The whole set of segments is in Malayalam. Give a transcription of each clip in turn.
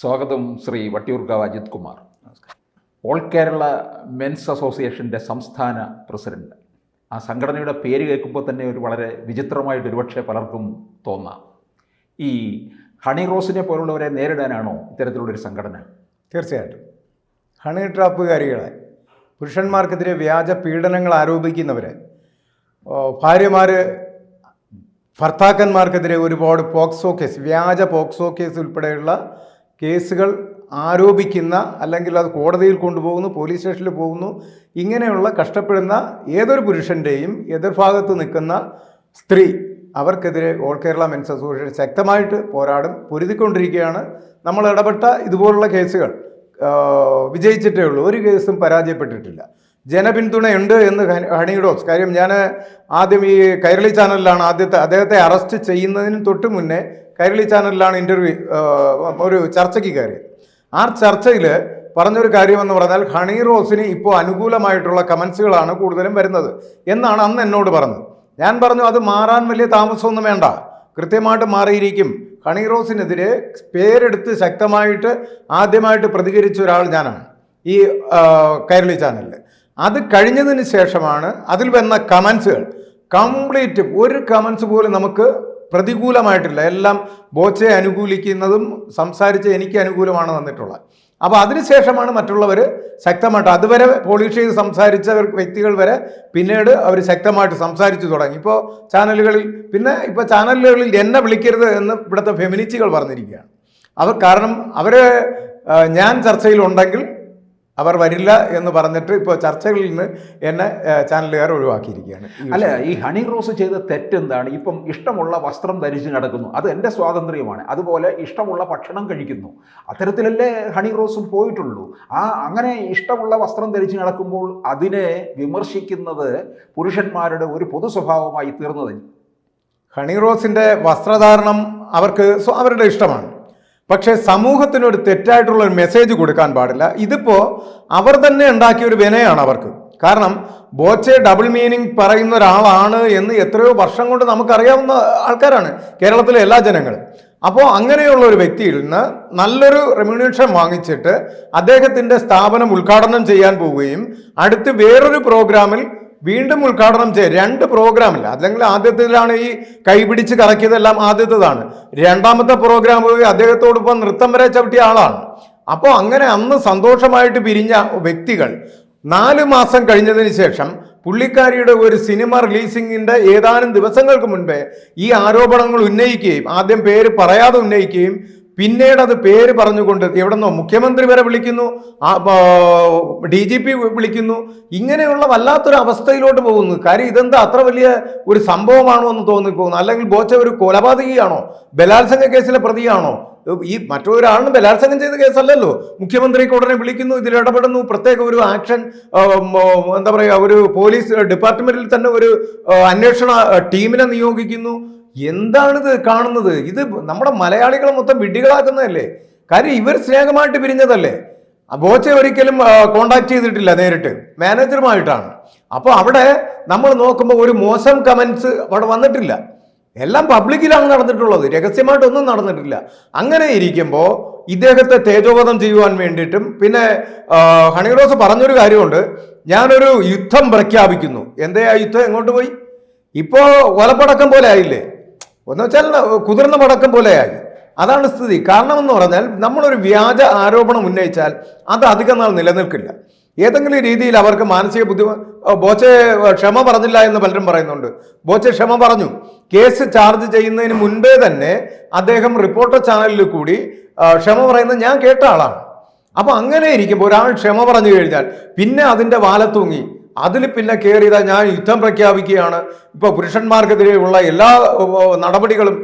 സ്വാഗതം ശ്രീ വട്ടിയൂർക്കാവ് അജിത് കുമാർ. ഓൾ കേരള മെൻസ് അസോസിയേഷൻ്റെ സംസ്ഥാന പ്രസിഡന്റ്. ആ സംഘടനയുടെ പേര് കേൾക്കുമ്പോൾ തന്നെ ഒരു വളരെ വിചിത്രമായിട്ട് ഒരുപക്ഷെ പലർക്കും തോന്നാം. ഈ ഹണി റോസിനെ പോലുള്ളവരെ നേരിടാനാണോ ഇത്തരത്തിലുള്ളൊരു സംഘടന? തീർച്ചയായിട്ടും. ഹണി ട്രാപ്പുകാരികളെ, പുരുഷന്മാർക്കെതിരെ വ്യാജ പീഡനങ്ങൾ ആരോപിക്കുന്നവരെ, ഭാര്യമാർ ഭർത്താക്കന്മാർക്കെതിരെ ഒരുപാട് പോക്സോ കേസ്, വ്യാജ പോക്സോ കേസ് ഉൾപ്പെടെയുള്ള കേസുകൾ ആരോപിക്കുന്ന, അല്ലെങ്കിൽ അത് കോടതിയിൽ കൊണ്ടുപോകുന്നു, പോലീസ് സ്റ്റേഷനിൽ പോകുന്നു, ഇങ്ങനെയുള്ള കഷ്ടപ്പെടുന്ന ഏതൊരു പുരുഷൻ്റെയും എതിർഭാഗത്ത് നിൽക്കുന്ന സ്ത്രീ, അവർക്കെതിരെ ഓൾ കേരള മെൻസ് അസോസിയേഷൻ ശക്തമായിട്ട് പോരാടും, പൊരുതിക്കൊണ്ടിരിക്കുകയാണ്. നമ്മൾ ഇടപെട്ട ഇതുപോലുള്ള കേസുകൾ വിജയിച്ചിട്ടേ ഉള്ളൂ, ഒരു കേസും പരാജയപ്പെട്ടിട്ടില്ല. ജനപിന്തുണയുണ്ട് എന്ന് ഹണി റോസ്. കാര്യം ഞാൻ ആദ്യം ഈ കൈരളി ചാനലിലാണ് അദ്ദേഹത്തെ അറസ്റ്റ് ചെയ്യുന്നതിന് തൊട്ട് മുന്നേ കൈരളി ചാനലിലാണ് ഒരു ചർച്ചയ്ക്ക് കയറിയത്. ആ ചർച്ചയിൽ പറഞ്ഞൊരു കാര്യമെന്ന് പറഞ്ഞാൽ ഹണി റോസിന് ഇപ്പോൾ അനുകൂലമായിട്ടുള്ള കമൻസുകളാണ് കൂടുതലും വരുന്നത് എന്നാണ് അന്ന് എന്നോട് പറഞ്ഞത്. ഞാൻ പറഞ്ഞു അത് മാറാൻ വലിയ താമസമൊന്നും വേണ്ട, കൃത്യമായിട്ട് മാറിയിരിക്കും. ഹണി റോസിനെതിരെ പേരെടുത്ത് ശക്തമായിട്ട് ആദ്യമായിട്ട് പ്രതികരിച്ച ഒരാൾ ഞാനാണ് ഈ കൈരളി ചാനലിൽ. അത് കഴിഞ്ഞതിന് ശേഷമാണ് അതിൽ വന്ന കമൻസുകൾ കംപ്ലീറ്റ്, ഒരു കമൻസ് പോലും നമുക്ക് പ്രതികൂലമായിട്ടില്ല. എല്ലാം ബോച്ചയെ അനുകൂലിക്കുന്നതും സംസാരിച്ച് എനിക്ക് അനുകൂലമാണ് വന്നിട്ടുള്ളത്. അപ്പോൾ അതിനുശേഷമാണ് മറ്റുള്ളവർ ശക്തമായിട്ട്, അതുവരെ പോളിഷ് ചെയ്ത് സംസാരിച്ച വ്യക്തികൾ വരെ പിന്നീട് അവർ ശക്തമായിട്ട് സംസാരിച്ചു തുടങ്ങി. ഇപ്പോൾ ചാനലുകളിൽ എന്നെ വിളിക്കരുത് എന്ന് ഇവിടുത്തെ ഫെമിനിസ്റ്റുകൾ പറഞ്ഞിരിക്കുകയാണ്. കാരണം ഞാൻ ചർച്ചയിലുണ്ടെങ്കിൽ അവർ വരില്ല എന്ന് പറഞ്ഞിട്ട് ഇപ്പോൾ ചർച്ചകളിൽ നിന്ന് എന്നെ ചാനലുകാർ ഒഴിവാക്കിയിരിക്കുകയാണ്. അല്ല, ഈ ഹണി റോസ് ചെയ്ത തെറ്റെന്താണ്? ഇപ്പം ഇഷ്ടമുള്ള വസ്ത്രം ധരിച്ച് നടക്കുന്നു, അത് എൻ്റെ സ്വാതന്ത്ര്യമാണ്. അതുപോലെ ഇഷ്ടമുള്ള ഭക്ഷണം കഴിക്കുന്നു, അത്തരത്തിലല്ലേ ഹണി റോസും പോയിട്ടുള്ളൂ. അങ്ങനെ ഇഷ്ടമുള്ള വസ്ത്രം ധരിച്ച് നടക്കുമ്പോൾ അതിനെ വിമർശിക്കുന്നത് പുരുഷന്മാരുടെ ഒരു പൊതു സ്വഭാവമായി തീർന്നതിന്. ഹണി റോസിൻ്റെ വസ്ത്രധാരണം അവരുടെ ഇഷ്ടമാണ്. പക്ഷേ സമൂഹത്തിനൊരു തെറ്റായിട്ടുള്ള ഒരു മെസ്സേജ് കൊടുക്കാൻ പാടില്ല. ഇതിപ്പോൾ അവർ തന്നെ ഉണ്ടാക്കിയ ഒരു വിനയാണ് അവർക്ക്. കാരണം ബോച്ചെ ഡബിൾ മീനിങ് പറയുന്ന ഒരാളാണ് എന്ന് എത്രയോ വർഷം കൊണ്ട് നമുക്കറിയാവുന്ന ആൾക്കാരാണ് കേരളത്തിലെ എല്ലാ ജനങ്ങളും. അപ്പോൾ അങ്ങനെയുള്ള ഒരു വ്യക്തിയിൽ നിന്ന് നല്ലൊരു റെമ്യൂണറേഷൻ വാങ്ങിച്ചിട്ട് അദ്ദേഹത്തിൻ്റെ സ്ഥാപനം ഉദ്ഘാടനം ചെയ്യാൻ പോവുകയും അടുത്ത് വേറൊരു പ്രോഗ്രാമിൽ വീണ്ടും ഉദ്ഘാടനം ചെയ്ത് 2 പ്രോഗ്രാമില്ല, അല്ലെങ്കിൽ ആദ്യത്തേതിലാണ് ഈ കൈപിടിച്ച് കറക്കിയതെല്ലാം ആദ്യത്തേതാണ്. രണ്ടാമത്തെ പ്രോഗ്രാം പോയി അദ്ദേഹത്തോടൊപ്പം നൃത്തം വരെ ചവിട്ടിയ ആളാണ്. അപ്പോൾ അങ്ങനെ അന്ന് സന്തോഷമായിട്ട് പിരിഞ്ഞ വ്യക്തികൾ 4 മാസം കഴിഞ്ഞതിന് ശേഷം പുള്ളിക്കാരിയുടെ ഒരു സിനിമ റിലീസിങ്ങിൻ്റെ ഏതാനും ദിവസങ്ങൾക്ക് മുൻപേ ഈ ആരോപണങ്ങൾ ഉന്നയിക്കുകയും, ആദ്യം പേര് പറയാതെ ഉന്നയിക്കുകയും പിന്നീട് അത് പേര് പറഞ്ഞുകൊണ്ട് എവിടെന്നോ മുഖ്യമന്ത്രി വരെ വിളിക്കുന്നു, DGP വിളിക്കുന്നു. ഇങ്ങനെയുള്ള വല്ലാത്തൊരു അവസ്ഥയിലോട്ട് പോകുന്നു. കാര്യം ഇതെന്താ അത്ര വലിയ ഒരു സംഭവമാണോ എന്ന് തോന്നിപ്പോകുന്നു. അല്ലെങ്കിൽ ബോച്ച ഒരു കൊലപാതകിയാണോ, ബലാത്സംഗ കേസിലെ പ്രതിയാണോ? ഈ മറ്റൊരാളിന് ബലാത്സംഗം ചെയ്ത കേസല്ലല്ലോ. മുഖ്യമന്ത്രിക്ക് ഉടനെ വിളിക്കുന്നു, ഇതിൽ ഇടപെടുന്നു, പ്രത്യേക ഒരു ആക്ഷൻ, എന്താ പറയുക, ഒരു പോലീസ് ഡിപ്പാർട്ട്മെന്റിൽ തന്നെ ഒരു അന്വേഷണ ടീമിനെ നിയോഗിക്കുന്നു. എന്താണിത് കാണുന്നത്? ഇത് നമ്മുടെ മലയാളികളെ മൊത്തം വിഡ്ഢികളാക്കുന്നതല്ലേ? കാര്യം ഇവർ സ്നേഹമായിട്ട് പിരിഞ്ഞതല്ലേ. ബോച്ചെ ഒരിക്കലും കോണ്ടാക്ട് ചെയ്തിട്ടില്ല, നേരിട്ട് മാനേജറുമായിട്ടാണ്. അപ്പോൾ അവിടെ നമ്മൾ നോക്കുമ്പോൾ ഒരു മോശം കമൻസ് അവിടെ വന്നിട്ടില്ല. എല്ലാം പബ്ലിക്കിലാണ് നടന്നിട്ടുള്ളത്, രഹസ്യമായിട്ടൊന്നും നടന്നിട്ടില്ല. അങ്ങനെ ഇരിക്കുമ്പോൾ ഇദ്ദേഹത്തെ തേജോവധം ചെയ്യുവാൻ വേണ്ടിയിട്ടും പിന്നെ ഹണി റോസ് പറഞ്ഞൊരു കാര്യമുണ്ട്, ഞാനൊരു യുദ്ധം പ്രഖ്യാപിക്കുന്നു. എന്തേ ആ യുദ്ധം എങ്ങോട്ട് പോയി? ഇപ്പോൾ ഒലപ്പടക്കം പോലെ ആയില്ലേ, എന്ന് വെച്ചാൽ കുതിർന്ന പടക്കം പോലെയായി. അതാണ് സ്ഥിതി. കാരണം എന്ന് പറഞ്ഞാൽ നമ്മളൊരു വ്യാജ ആരോപണം ഉന്നയിച്ചാൽ അത് അധികം നാൾ നിലനിൽക്കില്ല. ഏതെങ്കിലും രീതിയിൽ അവർക്ക് മാനസിക ബോച്ചെ ക്ഷമ പറഞ്ഞില്ല എന്ന് പലരും പറയുന്നുണ്ട്. ബോച്ചെ ക്ഷമ പറഞ്ഞു. കേസ് ചാർജ് ചെയ്യുന്നതിന് മുൻപേ തന്നെ അദ്ദേഹം റിപ്പോർട്ടർ ചാനലിൽ കൂടി ക്ഷമ പറയുന്നത് ഞാൻ കേട്ട ആളാണ്. അപ്പൊ അങ്ങനെ ഇരിക്കുമ്പോൾ ഒരാൾ ക്ഷമ പറഞ്ഞു കഴിഞ്ഞാൽ പിന്നെ അതിൻ്റെ വാലത്തൂങ്ങി അതിൽ പിന്നെ കയറിയതാ ഞാൻ യുദ്ധം പ്രഖ്യാപിക്കുകയാണ്, ഇപ്പോൾ പുരുഷന്മാർക്കെതിരെയുള്ള എല്ലാ നടപടികളും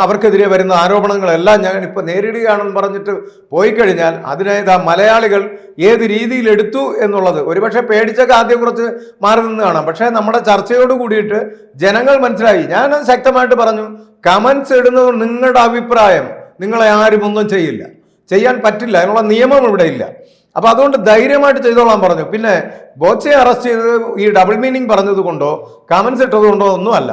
അവർക്കെതിരെ വരുന്ന ആരോപണങ്ങളെല്ലാം ഞാൻ ഇപ്പോൾ നേരിടുകയാണെന്ന് പറഞ്ഞിട്ട് പോയി കഴിഞ്ഞാൽ അതിനെ മലയാളികൾ ഏത് രീതിയിൽ എടുത്തു എന്നുള്ളത് ഒരുപക്ഷെ പേടിച്ചൊക്കെ ആദ്യം കുറച്ച് മാറി നിന്ന് കാണാം. പക്ഷേ നമ്മുടെ ചർച്ചയോട് കൂടിയിട്ട് ജനങ്ങൾ മനസ്സിലായി. ഞാനത് ശക്തമായിട്ട് പറഞ്ഞു, കമൻസ് ഇടുന്നത് നിങ്ങളുടെ അഭിപ്രായം, നിങ്ങളെ ആരും ഒന്നും ചെയ്യാൻ പറ്റില്ല, അതിനുള്ള നിയമം ഇവിടെ ഇല്ല. അപ്പൊ അതുകൊണ്ട് ധൈര്യമായിട്ട് ചെയ്തോളാൻ പറഞ്ഞു. പിന്നെ ബോച്ചയെ അറസ്റ്റ് ചെയ്തത് ഈ ഡബിൾ മീനിങ് പറഞ്ഞത് കൊണ്ടോ കമൻസ് ഇട്ടത് കൊണ്ടോ ഒന്നുമല്ല.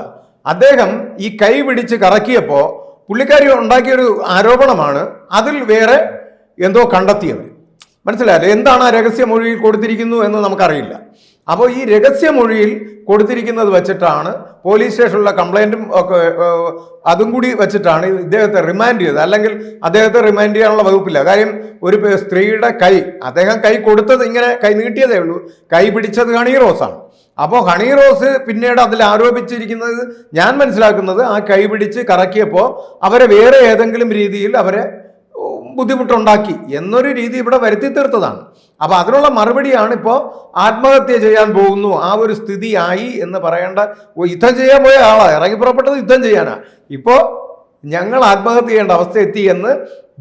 അദ്ദേഹം ഈ കൈ പിടിച്ച് കറക്കിയപ്പോൾ പുള്ളിക്കാരി ഉണ്ടാക്കിയൊരു ആരോപണമാണ്. അതിൽ വേറെ എന്തോ കണ്ടെത്തിയവർ. മനസ്സിലായില്ലേ? എന്താണ് ആ രഹസ്യമൊഴിയിൽ കൊടുത്തിരിക്കുന്നു എന്ന് നമുക്കറിയില്ല. അപ്പോൾ ഈ രഹസ്യമൊഴിയിൽ കൊടുത്തിരിക്കുന്നത് വെച്ചിട്ടാണ് പോലീസ് സ്റ്റേഷനിലുള്ള കംപ്ലൈൻറ്റും ഒക്കെ അതും കൂടി വെച്ചിട്ടാണ് ഇദ്ദേഹത്തെ റിമാൻഡ് ചെയ്തത്. അല്ലെങ്കിൽ അദ്ദേഹത്തെ റിമാൻഡ് ചെയ്യാനുള്ള വകുപ്പില്ല. കാര്യം ഒരു സ്ത്രീയുടെ അദ്ദേഹം കൈ കൊടുത്തത് ഇങ്ങനെ കൈ നീട്ടിയതേ ഉള്ളൂ, കൈ പിടിച്ചത് ഹണി റോസാണ്. അപ്പോൾ ഹണി റോസ് പിന്നീട് അതിൽ ആരോപിച്ചിരിക്കുന്നത്, ഞാൻ മനസ്സിലാക്കുന്നത്, ആ കൈ പിടിച്ച് കറക്കിയപ്പോൾ അവരെ വേറെ ഏതെങ്കിലും രീതിയിൽ അവരെ ബുദ്ധിമുട്ടുണ്ടാക്കി എന്നൊരു രീതി ഇവിടെ വരുത്തി തീർത്തതാണ്. അപ്പൊ അതിനുള്ള മറുപടിയാണ് ഇപ്പോൾ ആത്മഹത്യ ചെയ്യാൻ പോകുന്നു, ആ ഒരു സ്ഥിതി ആയി എന്ന് പറയേണ്ട. യുദ്ധം ചെയ്യാൻ പോയ ആളാണ്, ഇറങ്ങി പുറപ്പെട്ടത് യുദ്ധം ചെയ്യാനാ. ഇപ്പോൾ ഞങ്ങൾ ആത്മഹത്യ ചെയ്യേണ്ട അവസ്ഥ എത്തി എന്ന്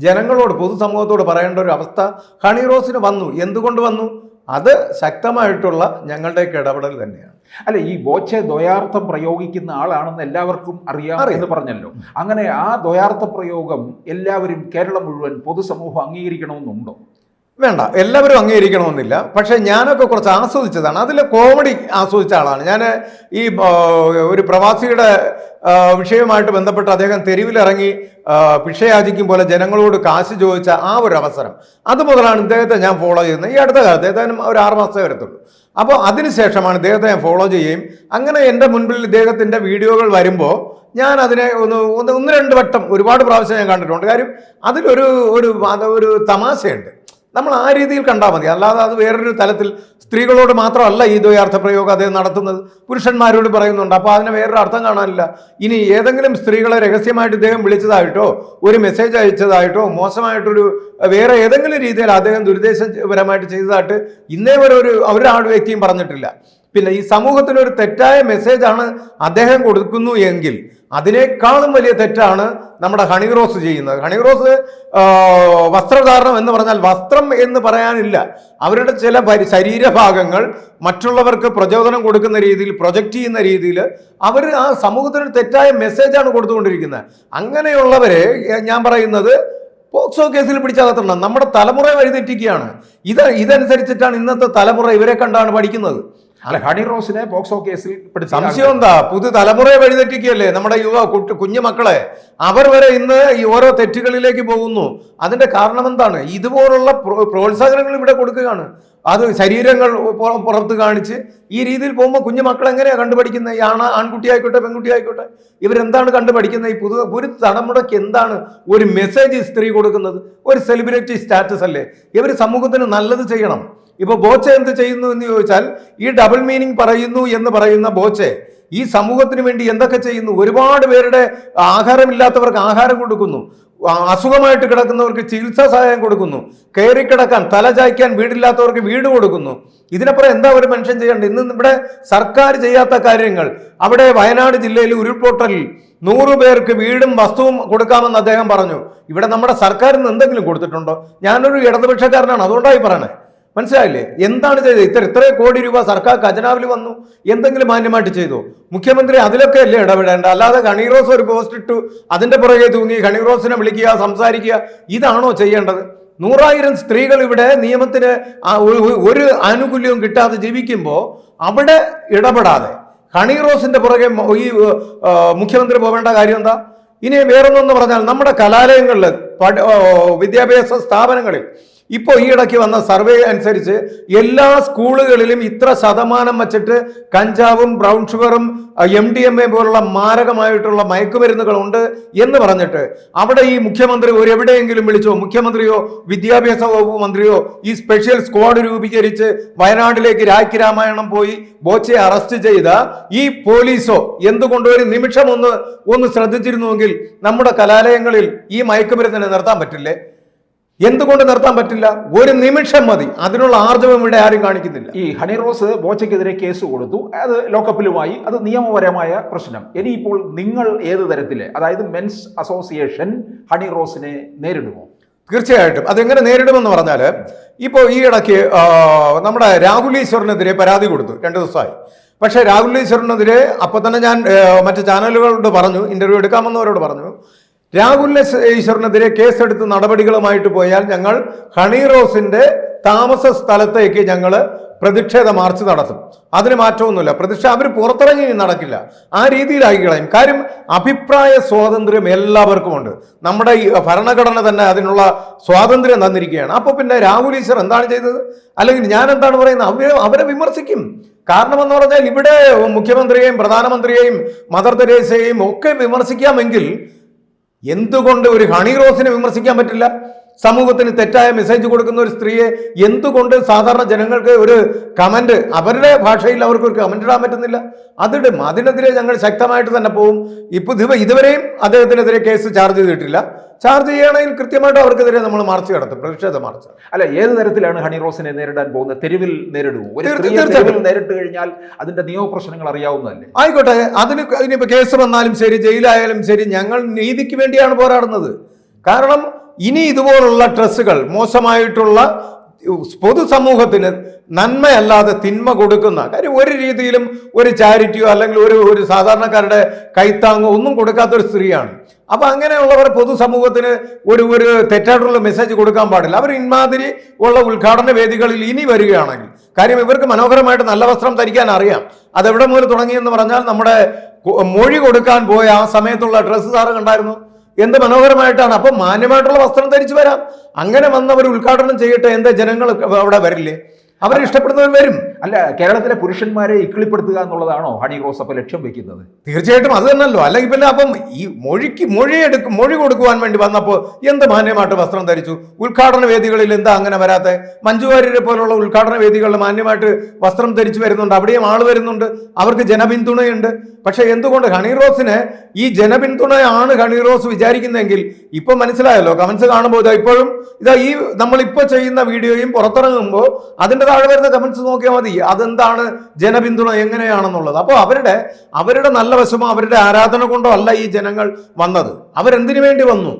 ജനങ്ങളോട്, പൊതുസമൂഹത്തോട് പറയേണ്ട ഒരു അവസ്ഥ ഹണി റോസിന് വന്നു. എന്തുകൊണ്ട് വന്നു? അത് ശക്തമായിട്ടുള്ള ഞങ്ങളുടെയൊക്കെ ഇടപെടൽ തന്നെയാണ്. അല്ല, ഈ ബോച്ചെ ദ്വയാർത്ഥം പ്രയോഗിക്കുന്ന ആളാണെന്ന് എല്ലാവർക്കും അറിയാം എന്ന് പറഞ്ഞല്ലോ. അങ്ങനെ ആ ദ്വയാർത്ഥ പ്രയോഗം എല്ലാവരും, കേരളം മുഴുവൻ പൊതുസമൂഹം അംഗീകരിക്കണമെന്നുണ്ടോ? വേണ്ട, എല്ലാവരും അംഗീകരിക്കണമെന്നില്ല. പക്ഷെ ഞാനൊക്കെ കുറച്ച് ആസ്വദിച്ചതാണ്, അതിലെ കോമഡി ആസ്വദിച്ച ആളാണ് ഞാൻ. ഈ ഒരു പ്രവാസിയുടെ വിഷയവുമായിട്ട് ബന്ധപ്പെട്ട് അദ്ദേഹം തെരുവിലിറങ്ങി ഭിക്ഷയാചിക്കും പോലെ ജനങ്ങളോട് കാശ് ചോദിച്ച ആ ഒരു അവസരം, അതുമുതലാണ് ഇദ്ദേഹത്തെ ഞാൻ ഫോളോ ചെയ്യുന്നത്. ഈ അടുത്ത കാലത്ത്, ഏതായാലും ഒരു 6 മാസമേ വരത്തുള്ളൂ. അപ്പോൾ അതിനുശേഷമാണ് ഇദ്ദേഹത്തെ ഞാൻ ഫോളോ ചെയ്യുകയും, അങ്ങനെ എൻ്റെ മുൻപിൽ ഇദ്ദേഹത്തിൻ്റെ വീഡിയോകൾ വരുമ്പോൾ ഞാൻ അതിനെ ഒന്ന് രണ്ട് വട്ടം, ഒരുപാട് പ്രാവശ്യം ഞാൻ കണ്ടിട്ടുണ്ട്. കാര്യം അതിലൊരു തമാശയുണ്ട്. നമ്മൾ ആ രീതിയിൽ കണ്ടാൽ മതി, അല്ലാതെ അത് വേറൊരു തലത്തിൽ സ്ത്രീകളോട് മാത്രമല്ല ഈ ദ്വയാർത്ഥ പ്രയോഗം അദ്ദേഹം നടത്തുന്നത്, പുരുഷന്മാരോട് പറയുന്നുണ്ട്. അപ്പോൾ അതിന് വേറൊരു അർത്ഥം കാണാനില്ല. ഇനി ഏതെങ്കിലും സ്ത്രീകളെ രഹസ്യമായിട്ട് ഇദ്ദേഹം വിളിച്ചതായിട്ടോ ഒരു മെസ്സേജ് അയച്ചതായിട്ടോ മോശമായിട്ടൊരു വേറെ ഏതെങ്കിലും രീതിയിൽ അദ്ദേഹം ദുരുദ്ദേശപരമായിട്ട് ചെയ്തതായിട്ട് ഇന്നേ വരെ ഒരാൾ വ്യക്തിയും പറഞ്ഞിട്ടില്ല. പിന്നെ ഈ സമൂഹത്തിനൊരു തെറ്റായ മെസ്സേജാണ് അദ്ദേഹം കൊടുക്കുന്നു എങ്കിൽ അതിനേക്കാളും വലിയ തെറ്റാണ് നമ്മുടെ ഹണി റോസ് ചെയ്യുന്നത്. ഹണി റോസ് വസ്ത്രധാരണം എന്ന് പറഞ്ഞാൽ വസ്ത്രം എന്ന് പറയാനില്ല, അവരുടെ ചില ശരീരഭാഗങ്ങൾ മറ്റുള്ളവർക്ക് പ്രചോദനം കൊടുക്കുന്ന രീതിയിൽ, പ്രൊജക്റ്റ് ചെയ്യുന്ന രീതിയിൽ അവർ ആ സമൂഹത്തിന് തെറ്റായ മെസ്സേജാണ് കൊടുത്തുകൊണ്ടിരിക്കുന്നത്. അങ്ങനെയുള്ളവരെ ഞാൻ പറയുന്നത് പോക്സോ കേസിൽ പിടിച്ചകത്തണം. നമ്മുടെ തലമുറ വഴിതെറ്റിക്കുകയാണ്. ഇതനുസരിച്ചിട്ടാണ് ഇന്നത്തെ തലമുറ ഇവരെ കണ്ടാണ് പഠിക്കുന്നത്. അല്ല, ഹണി റോസിനെ പോക്സോ കേസിൽ സംശയം എന്താ? പുതു തലമുറയെ വഴിതെറ്റിക്കുകയല്ലേ നമ്മുടെ കുഞ്ഞു മക്കളെ. അവർ വരെ ഇന്ന് ഈ ഓരോ തെറ്റുകളിലേക്ക് പോകുന്നു. അതിന്റെ കാരണം എന്താണ്? ഇതുപോലുള്ള പ്രോത്സാഹനങ്ങൾ ഇവിടെ കൊടുക്കുകയാണ്. അത് ശരീരങ്ങൾ പുറത്ത് കാണിച്ച് ഈ രീതിയിൽ പോകുമ്പോൾ കുഞ്ഞു മക്കൾ എങ്ങനെയാണ് കണ്ടുപഠിക്കുന്നത്? ഈ ആൺകുട്ടി ആയിക്കോട്ടെ പെൺകുട്ടി ആയിക്കോട്ടെ, ഇവരെന്താണ് കണ്ടുപഠിക്കുന്നത്? ഈ ഒരു തലമുറയ്ക്ക് എന്താണ് ഒരു മെസ്സേജ് സ്ത്രീ കൊടുക്കുന്നത്? ഒരു സെലിബ്രിറ്റി സ്റ്റാറ്റസ് അല്ലേ? ഇവർ സമൂഹത്തിന് നല്ലത് ചെയ്യണം. ഇപ്പൊ ബോച്ചെ എന്ത് ചെയ്യുന്നു എന്ന് ചോദിച്ചാൽ, ഈ ഡബിൾ മീനിങ് പറയുന്നു എന്ന് പറയുന്ന ബോച്ചെ ഈ സമൂഹത്തിന് വേണ്ടി എന്തൊക്കെ ചെയ്യുന്നു? ഒരുപാട് പേരുടെ ആഹാരമില്ലാത്തവർക്ക് ആഹാരം കൊടുക്കുന്നു, അസുഖമായിട്ട് കിടക്കുന്നവർക്ക് ചികിത്സാ സഹായം കൊടുക്കുന്നു, കയറിക്കിടക്കാൻ തല ചായ്ക്കാൻ വീടില്ലാത്തവർക്ക് വീട് കൊടുക്കുന്നു. ഇതിനപ്പുറം എന്താ ഒരു മനുഷ്യൻ ചെയ്യേണ്ടത്? ഇന്ന് ഇവിടെ സർക്കാർ ചെയ്യാത്ത കാര്യങ്ങൾ. അവിടെ വയനാട് ജില്ലയിൽ ഉരുൾപൊട്ടലിൽ 100 പേർക്ക് വീടും വസ്തുവും കൊടുക്കാമെന്ന് അദ്ദേഹം പറഞ്ഞു. ഇവിടെ നമ്മുടെ സർക്കാരിൽ നിന്ന് എന്തെങ്കിലും കൊടുത്തിട്ടുണ്ടോ? ഞാനൊരു ഇടതുപക്ഷക്കാരനാണ്, അതുകൊണ്ടായി പറയണേ. മനസ്സിലായില്ലേ? എന്താണ് ചെയ്തത്? ഇത്ര കോടി രൂപ സർക്കാർ ഖജനാവിൽ വന്നു, എന്തെങ്കിലും മാന്യമായിട്ട് ചെയ്തു? മുഖ്യമന്ത്രി അതിലൊക്കെ അല്ലേ ഇടപെടേണ്ട? അല്ലാതെ ഹണി റോസ് ഒരു പോസ്റ്റ് ഇട്ടു, അതിന്റെ പുറകെ തൂങ്ങി ഹണി റോസിനെ വിളിക്കുക, സംസാരിക്കുക, ഇതാണോ ചെയ്യേണ്ടത്? 100,000 സ്ത്രീകൾ ഇവിടെ നിയമത്തിന് ഒരു ആനുകൂല്യവും കിട്ടാതെ ജീവിക്കുമ്പോൾ അവിടെ ഇടപെടാതെ ഹണി റോസിന്റെ പുറകെ ഈ മുഖ്യമന്ത്രി പോവേണ്ട കാര്യം എന്താ? ഇനി വേറൊന്നെന്ന് പറഞ്ഞാൽ, നമ്മുടെ കലാലയങ്ങളിൽ, വിദ്യാഭ്യാസ സ്ഥാപനങ്ങളിൽ ഇപ്പോൾ ഈ ഇടയ്ക്ക് വന്ന സർവേ അനുസരിച്ച് എല്ലാ സ്കൂളുകളിലും ഇത്ര ശതമാനം വച്ചിട്ട് കഞ്ചാവും ബ്രൗൺ ഷുഗറും MDMA പോലുള്ള മാരകമായിട്ടുള്ള മയക്കുമരുന്നുകളുണ്ട് എന്ന് പറഞ്ഞിട്ട് അവിടെ ഈ മുഖ്യമന്ത്രി എവിടെയെങ്കിലും വിളിച്ചോ? മുഖ്യമന്ത്രിയോ വിദ്യാഭ്യാസ വകുപ്പ് മന്ത്രിയോ ഈ സ്പെഷ്യൽ സ്ക്വാഡ് രൂപീകരിച്ച് വയനാട്ടിലേക്ക് രാമായണം പോയി ബോച്ചയെ അറസ്റ്റ് ചെയ്ത ഈ പോലീസോ എന്തുകൊണ്ട് ഒരു നിമിഷം ഒന്ന് ശ്രദ്ധിച്ചിരുന്നുവെങ്കിൽ നമ്മുടെ കലാലയങ്ങളിൽ ഈ മയക്കുമരുന്നിനെ നിർത്താൻ പറ്റില്ലേ? എന്തുകൊണ്ട് നിർത്താൻ പറ്റില്ല? ഒരു നിമിഷം മതി. അതിനുള്ള ആർജവം ഇവിടെ ആരും കാണിക്കുന്നില്ല. ഈ ഹണി റോസ് ബോച്ചയ്ക്കെതിരെ കേസ് കൊടുത്തു, അത് ലോക്കപ്പിലുമായി, അത് നിയമപരമായ പ്രശ്നം. ഇനിയിപ്പോൾ നിങ്ങൾ ഏത് തരത്തില്, അതായത് മെൻസ് അസോസിയേഷൻ ഹണി റോസിനെ നേരിടുമോ? തീർച്ചയായിട്ടും. അതെങ്ങനെ നേരിടുമെന്ന് പറഞ്ഞാൽ, ഇപ്പോൾ ഈ ഇടയ്ക്ക് നമ്മുടെ രാഹുൽ ഈശ്വറിനെതിരെ പരാതി കൊടുത്തു, 2 ദിവസമായി. പക്ഷേ രാഹുൽ ഈശ്വറിനെതിരെ അപ്പോൾ തന്നെ ഞാൻ മറ്റ് ചാനലുകളോട് പറഞ്ഞു, ഇന്റർവ്യൂ എടുക്കാമെന്നവരോട് പറഞ്ഞു, രാഹുൽ ഈശ്വറിനെതിരെ കേസെടുത്ത് നടപടികളുമായിട്ട് പോയാൽ ഞങ്ങൾ ഹണി റോസിന്റെ താമസ സ്ഥലത്തേക്ക് ഞങ്ങൾ പ്രതിഷേധ മാർച്ച് നടത്തും. അതിന് മാറ്റമൊന്നുമില്ല. അവർ പുറത്തിറങ്ങി നടക്കില്ല. ആ രീതിയിലായി കളയും. കാര്യം അഭിപ്രായ സ്വാതന്ത്ര്യം എല്ലാവർക്കുമുണ്ട്. നമ്മുടെ ഈ ഭരണഘടന തന്നെ അതിനുള്ള സ്വാതന്ത്ര്യം തന്നിരിക്കുകയാണ്. അപ്പോൾ പിന്നെ രാഹുൽ ഈശ്വർ എന്താണ് ചെയ്തത്, അല്ലെങ്കിൽ ഞാൻ എന്താണ് പറയുന്നത്, അവരെ വിമർശിക്കും. കാരണം എന്ന് പറഞ്ഞാൽ ഇവിടെ മുഖ്യമന്ത്രിയെയും പ്രധാനമന്ത്രിയെയും മദർ തെരേസയെയും ഒക്കെ വിമർശിക്കാമെങ്കിൽ എന്തുകൊണ്ട് ഒരു ഹണി റോസിനെ വിമർശിക്കാൻ പറ്റില്ല? സമൂഹത്തിന് തെറ്റായ മെസ്സേജ് കൊടുക്കുന്ന ഒരു സ്ത്രീയെ എന്തുകൊണ്ട് സാധാരണ ജനങ്ങൾക്ക് ഒരു കമന്റ് അവരുടെ ഭാഷയിൽ അവർക്ക് ഒരു കമന്റ് ഇടാൻ പറ്റുന്നില്ല? അതിടും. അതിനെതിരെ ഞങ്ങൾ ശക്തമായിട്ട് തന്നെ പോകും. ഇതുവരെയും അദ്ദേഹത്തിനെതിരെ കേസ് ചാർജ് ചെയ്തിട്ടില്ല. ചാർജ് ചെയ്യുകയാണെങ്കിൽ കൃത്യമായിട്ട് അവർക്കെതിരെ നമ്മൾ മാർച്ച് നടത്തും, പ്രതിഷേധ മാർച്ച്. അല്ല, ഏത് തരത്തിലാണ് ഹണി റോസിനെ നേരിടാൻ പോകുന്നത്? തെരുവിൽ നേരിടുമോ? ഒരു തെരുവിൽ നേരിട്ട് കഴിഞ്ഞാൽ അതിന്റെ നിയമപ്രശ്നങ്ങൾ അറിയാവുന്നതല്ലേ? ആയിക്കോട്ടെ, ഇനിയിപ്പോ കേസ് വന്നാലും ശരി, ജയിലായാലും ശരി, ഞങ്ങൾ നീതിക്ക് വേണ്ടിയാണ് പോരാടുന്നത്. കാരണം ഇനി ഇതുപോലുള്ള ഡ്രസ്സുകൾ മോശമായിട്ടുള്ള പൊതുസമൂഹത്തിന് നന്മയല്ലാതെ തിന്മ കൊടുക്കുന്ന കാര്യം ഒരു രീതിയിലും ഒരു ചാരിറ്റിയോ അല്ലെങ്കിൽ ഒരു സാധാരണക്കാരുടെ കൈത്താങ്ങോ ഒന്നും കൊടുക്കാത്തൊരു സ്ത്രീയാണ്. അപ്പൊ അങ്ങനെയുള്ളവർ പൊതുസമൂഹത്തിന് ഒരു തെറ്റായിട്ടുള്ള മെസ്സേജ് കൊടുക്കാൻ പാടില്ല. അവർ ഇമാതിരി ഉള്ള ഉദ്ഘാടന വേദികളിൽ ഇനി വരികയാണെങ്കിൽ, കാര്യം ഇവർക്ക് മനോഹരമായിട്ട് നല്ല വസ്ത്രം ധരിക്കാൻ അറിയാം. അതെവിടെ മുതൽ തുടങ്ങിയെന്ന് പറഞ്ഞാൽ നമ്മുടെ മൊഴി കൊടുക്കാൻ പോയ ആ സമയത്തുള്ള ഡ്രസ്സ് സാറ് കണ്ടായിരുന്നു, എന്ത് മനോഹരമായിട്ടാണ്. അപ്പം മാന്യമായിട്ടുള്ള വസ്ത്രം ധരിച്ചു വരാം. അങ്ങനെ വന്നവർ ഉദ്ഘാടനം ചെയ്യട്ടെ. എന്താ ജനങ്ങൾ അവിടെ വരില്ലേ? അവർ ഇഷ്ടപ്പെടുന്നവർ വരും. അല്ല, കേരളത്തിലെ പുരുഷന്മാരെ ഇക്കിളിപ്പെടുത്തുക എന്നുള്ളതാണോ ഹണി റോസ് അപ്പോൾ ലക്ഷ്യം വെക്കുന്നത്? തീർച്ചയായിട്ടും അത് തന്നെയല്ലോ. അല്ലെങ്കിൽ പിന്നെ അപ്പം ഈ മൊഴി കൊടുക്കുവാൻ വേണ്ടി വന്നപ്പോൾ എന്ത് മാന്യമായിട്ട് വസ്ത്രം ധരിച്ചു? ഉദ്ഘാടന വേദികളിൽ എന്താ അങ്ങനെ വരാത്തെ? മഞ്ജു വാര്യരെ പോലുള്ള ഉദ്ഘാടന വേദികളിൽ മാന്യമായിട്ട് വസ്ത്രം ധരിച്ചു വരുന്നുണ്ട്. അവിടെയും ആള് വരുന്നുണ്ട്, അവർക്ക് ജനപിന്തുണയുണ്ട്. പക്ഷെ എന്തുകൊണ്ട് ഹണി റോസിന് ഈ ജനപിന്തുണയാണ് ഹണി റോസ് വിചാരിക്കുന്നതെങ്കിൽ ഇപ്പൊ മനസ്സിലായല്ലോ. കമന്റ്സ് കാണുമ്പോൾ ഇപ്പോഴും ഈ നമ്മളിപ്പോ ചെയ്യുന്ന വീഡിയോയും പുറത്തിറങ്ങുമ്പോൾ അതിന്റെ താഴെ വരുന്ന കമന്റ്സ് നോക്കിയാൽ മതി അതെന്താണ് ജനപിന്തുണ എങ്ങനെയാണെന്നുള്ളത്. അപ്പോൾ അവരുടെ നല്ല വശമോ അവരുടെ ആരാധന കൊണ്ടോ അല്ല ഈ ജനങ്ങൾ വന്നത്. അവരെന്തിനു വേണ്ടി വന്നു?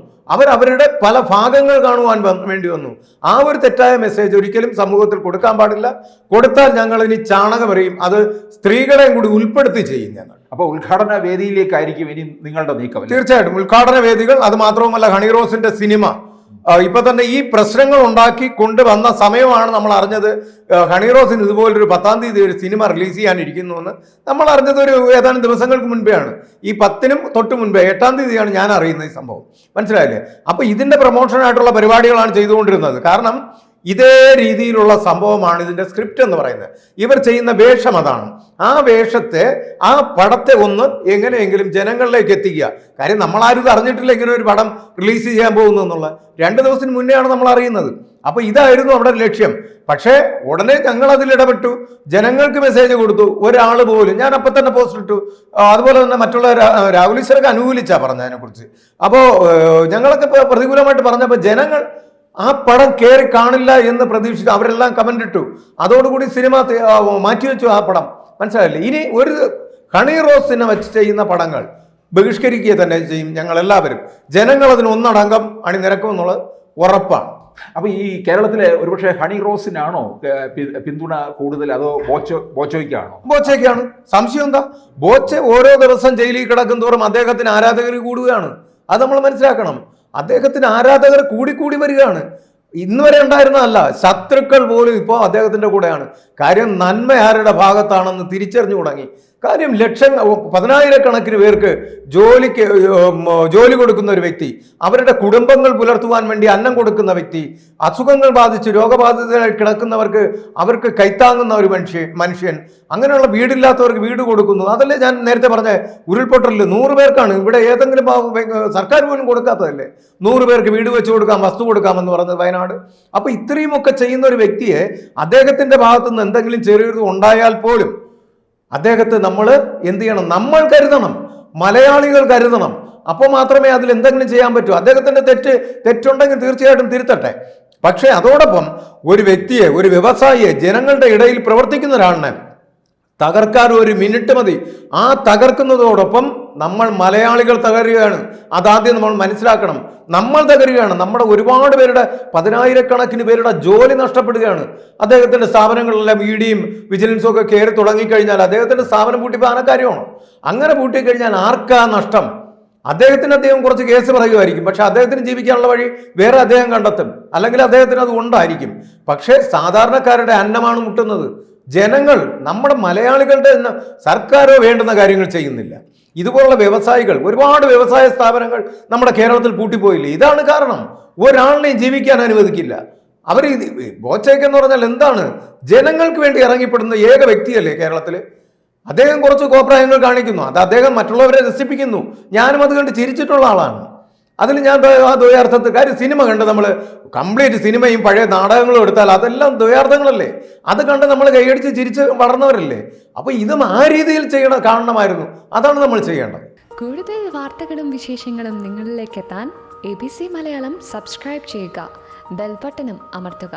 അവരുടെ പല ഭാഗങ്ങൾ കാണുവാൻ വേണ്ടി വന്നു. ആ ഒരു തെറ്റായ മെസ്സേജ് ഒരിക്കലും സമൂഹത്തിൽ കൊടുക്കാൻ പാടില്ല. കൊടുത്താൽ ഞങ്ങൾ ഇനി ചാണകമെറിയും. അത് സ്ത്രീകളെയും കൂടി ഉൾപ്പെടുത്തി ചെയ്യും ഞങ്ങൾ. അപ്പോൾ ഉദ്ഘാടന വേദിയിലേക്കായിരിക്കും ഇനി നിങ്ങളുടെ നീക്കം? തീർച്ചയായിട്ടും ഉദ്ഘാടന വേദികൾ. അത് മാത്രവുമല്ല, ഹണി റോസിന്റെ സിനിമ ഇപ്പൊ തന്നെ ഈ പ്രശ്നങ്ങൾ ഉണ്ടാക്കി കൊണ്ടുവന്ന സമയമാണ് നമ്മൾ അറിഞ്ഞത്. ഹണി റോസിന് ഇതുപോലൊരു 10-ാം തീയതി ഒരു സിനിമ റിലീസ് ചെയ്യാനിരിക്കുന്നു എന്ന് നമ്മൾ അറിഞ്ഞത് ഏതാനും ദിവസങ്ങൾക്ക് മുൻപെയാണ്. ഈ 10-നും തൊട്ട് മുൻപേ 8-ാം തീയതിയാണ് ഞാൻ അറിയുന്നത് ഈ സംഭവം. മനസ്സിലായില്ലേ? അപ്പൊ ഇതിന്റെ പ്രൊമോഷനായിട്ടുള്ള പരിപാടികളാണ് ചെയ്തുകൊണ്ടിരുന്നത്. കാരണം ഇതേ രീതിയിലുള്ള സംഭവമാണ് ഇതിന്റെ സ്ക്രിപ്റ്റ് എന്ന് പറയുന്നത്. ഇവർ ചെയ്യുന്ന വേഷം അതാണ്. ആ വേഷത്തെ, ആ പടത്തെ ഒന്ന് എങ്ങനെയെങ്കിലും ജനങ്ങളിലേക്ക് എത്തിക്കുക. കാര്യം നമ്മളാരും അറിഞ്ഞിട്ടില്ല ഇങ്ങനെ ഒരു പടം റിലീസ് ചെയ്യാൻ പോകുന്നു എന്നുള്ള. 2 ദിവസത്തിന് മുന്നെയാണ് നമ്മൾ അറിയുന്നത്. അപ്പൊ ഇതായിരുന്നു അവിടെ ലക്ഷ്യം. പക്ഷേ ഉടനെ ഞങ്ങൾ അതിൽ ഇടപെട്ടു, ജനങ്ങൾക്ക് മെസ്സേജ് കൊടുത്തു. ഒരാൾ പോലും, ഞാൻ അപ്പം തന്നെ പോസ്റ്റ് ഇട്ടു. അതുപോലെ തന്നെ മറ്റുള്ള രാഹുൽ ഈശ്വരൊക്കെ അനുകൂലിച്ചാ പറഞ്ഞതിനെ കുറിച്ച്. അപ്പോൾ ഞങ്ങളൊക്കെ പ്രതികൂലമായിട്ട് പറഞ്ഞപ്പോൾ ജനങ്ങൾ ആ പടം കയറി കാണില്ല എന്ന് പ്രതീക്ഷിച്ചു. അവരെല്ലാം കമന്റ് ഇട്ടു. അതോടുകൂടി സിനിമ മാറ്റിവെച്ചു ആ പടം. മനസ്സിലായില്ലേ? ഇനി ഒരു ഹണി റോസിനെ വെച്ച് ചെയ്യുന്ന പടങ്ങൾ ബഹിഷ്കരിക്കുക തന്നെ ചെയ്യും ഞങ്ങൾ എല്ലാവരും. ജനങ്ങൾ അതിന് ഒന്നടങ്കം അണിനിരക്കും എന്നുള്ളത് ഉറപ്പാണ്. അപ്പൊ ഈ കേരളത്തിലെ ഒരുപക്ഷെ ഹണി റോസിനാണോ പിന്തുണ കൂടുതൽ, അതോ ബോച്ചോയ്ക്കാണോ? ബോച്ചയ്ക്കാണ്. സംശയം എന്താ? ബോച്ച ഓരോ ദിവസം ജയിലിൽ കിടക്കും തോറും അദ്ദേഹത്തിന് ആരാധകർ കൂടുകയാണ്. അത് നമ്മൾ മനസ്സിലാക്കണം. അദ്ദേഹത്തിന് ആരാധകർ കൂടി വരികയാണ്. ഇന്ന് വരെ ഉണ്ടായിരുന്നതല്ല, ശത്രുക്കൾ പോലും ഇപ്പോൾ അദ്ദേഹത്തിന്റെ കൂടെയാണ്. കാര്യം നന്മ ആരുടെ ഭാഗത്താണെന്ന് തിരിച്ചറിഞ്ഞു തുടങ്ങി. കാര്യം 10,000-കണക്കിന് പേർക്ക് ജോലി കൊടുക്കുന്ന ഒരു വ്യക്തി, അവരുടെ കുടുംബങ്ങൾ പുലർത്തുവാൻ വേണ്ടി അന്നം കൊടുക്കുന്ന വ്യക്തി, അസുഖങ്ങൾ ബാധിച്ച് രോഗബാധിതരായി കിടക്കുന്നവർക്ക് അവർക്ക് കൈത്താങ്ങുന്ന ഒരു മനുഷ്യൻ, അങ്ങനെയുള്ള വീടില്ലാത്തവർക്ക് വീട് കൊടുക്കുന്നു. അതല്ലേ ഞാൻ നേരത്തെ പറഞ്ഞ ഉരുൾപൊട്ടലിൽ 100 പേർക്കാണ്. ഇവിടെ ഏതെങ്കിലും സർക്കാർ പോലും കൊടുക്കാത്തതല്ലേ 100 പേർക്ക് വീട് വെച്ച് കൊടുക്കാം, വസ്തു കൊടുക്കാമെന്ന് പറഞ്ഞത് വയനാട്. അപ്പൊ ഇത്രയുമൊക്കെ ചെയ്യുന്ന ഒരു വ്യക്തിയെ അദ്ദേഹത്തിന്റെ ഭാഗത്തുനിന്ന് എന്തെങ്കിലും ചെറിയൊരു ഉണ്ടായാൽ പോലും അദ്ദേഹത്തെ നമ്മൾ എന്ത് ചെയ്യണം? നമ്മൾ കരുതണം, മലയാളികൾ കരുതണം. അപ്പോൾ മാത്രമേ അതിൽ എന്തെങ്കിലും ചെയ്യാൻ പറ്റൂ. അദ്ദേഹത്തിന്റെ തെറ്റുണ്ടെങ്കിൽ തീർച്ചയായിട്ടും തിരുത്തട്ടെ. പക്ഷേ അതോടൊപ്പം ഒരു വ്യക്തിയെ, ഒരു വ്യവസായിയെ, ജനങ്ങളുടെ ഇടയിൽ പ്രവർത്തിക്കുന്ന ഒരാളിനെ തകർക്കാൻ ഒരു മിനിറ്റ് മതി. ആ തകർക്കുന്നതോടൊപ്പം നമ്മൾ മലയാളികൾ തകരുകയാണ്. അതാദ്യം നമ്മൾ മനസ്സിലാക്കണം. നമ്മൾ തകരുകയാണ്. നമ്മുടെ ഒരുപാട് പേരുടെ 10,000-കണക്കിന് പേരുടെ ജോലി നഷ്ടപ്പെടുകയാണ്. അദ്ദേഹത്തിന്റെ സ്ഥാപനങ്ങളിലെല്ലാം ഇഡിയും വിജിലൻസും ഒക്കെ കയറി തുടങ്ങിക്കഴിഞ്ഞാൽ അദ്ദേഹത്തിന്റെ സ്ഥാപനം പൂട്ടിപ്പോകാൻ കാര്യമാണ്. അങ്ങനെ പൂട്ടിക്കഴിഞ്ഞാൽ ആർക്കാ നഷ്ടം? അദ്ദേഹം കുറച്ച് കേസ് പറയുമായിരിക്കും, പക്ഷെ അദ്ദേഹത്തിന് ജീവിക്കാനുള്ള വഴി വേറെ അദ്ദേഹം കണ്ടെത്തും, അല്ലെങ്കിൽ അദ്ദേഹത്തിന് അത് ഉണ്ടായിരിക്കും. പക്ഷേ സാധാരണക്കാരുടെ അന്നമാണ് മുട്ടുന്നത്. ജനങ്ങൾ, നമ്മുടെ മലയാളികളുടെ സർക്കാരോ വേണ്ടുന്ന കാര്യങ്ങൾ ചെയ്യുന്നില്ല. ഇതുപോലുള്ള വ്യവസായികൾ, ഒരുപാട് വ്യവസായ സ്ഥാപനങ്ങൾ നമ്മുടെ കേരളത്തിൽ പൂട്ടിപ്പോയില്ലേ? ഇതാണ് കാരണം. ഒരാളിനെയും ജീവിക്കാൻ അനുവദിക്കില്ല. അവർ ബോച്ചയ്ക്ക് എന്ന് പറഞ്ഞാൽ എന്താണ്? ജനങ്ങൾക്ക് വേണ്ടി ഇറങ്ങിപ്പെടുന്ന ഏക വ്യക്തിയല്ലേ കേരളത്തിൽ? അദ്ദേഹം കുറച്ച് കോപ്രായങ്ങൾ കാണിക്കുന്നു, അത് അദ്ദേഹം മറ്റുള്ളവരെ രസിപ്പിക്കുന്നു. ഞാനും അത് കണ്ട് ചിരിച്ചിട്ടുള്ള ആളാണ്. അതിൽ ഞാൻ ആ ദ്വയാർത്ഥത്തിൽ കാര്യം, സിനിമ കണ്ട് നമ്മൾ കംപ്ലീറ്റ് സിനിമയും പഴയ നാടകങ്ങളും എടുത്താൽ അതെല്ലാം ദ്വയാർത്ഥങ്ങളല്ലേ? അത് കണ്ട് നമ്മൾ കൈയടിച്ച് ചിരിച്ച് വളർന്നവരല്ലേ? അപ്പോൾ ഇതും ആ രീതിയിൽ കാണണമായിരുന്നു. അതാണ് നമ്മൾ ചെയ്യേണ്ടത്. കൂടുതൽ വാർത്തകളും വിശേഷങ്ങളും നിങ്ങളിലേക്ക് എത്താൻ ABC മലയാളം സബ്സ്ക്രൈബ് ചെയ്യുക, ബെൽ ബട്ടണും അമർത്തുക.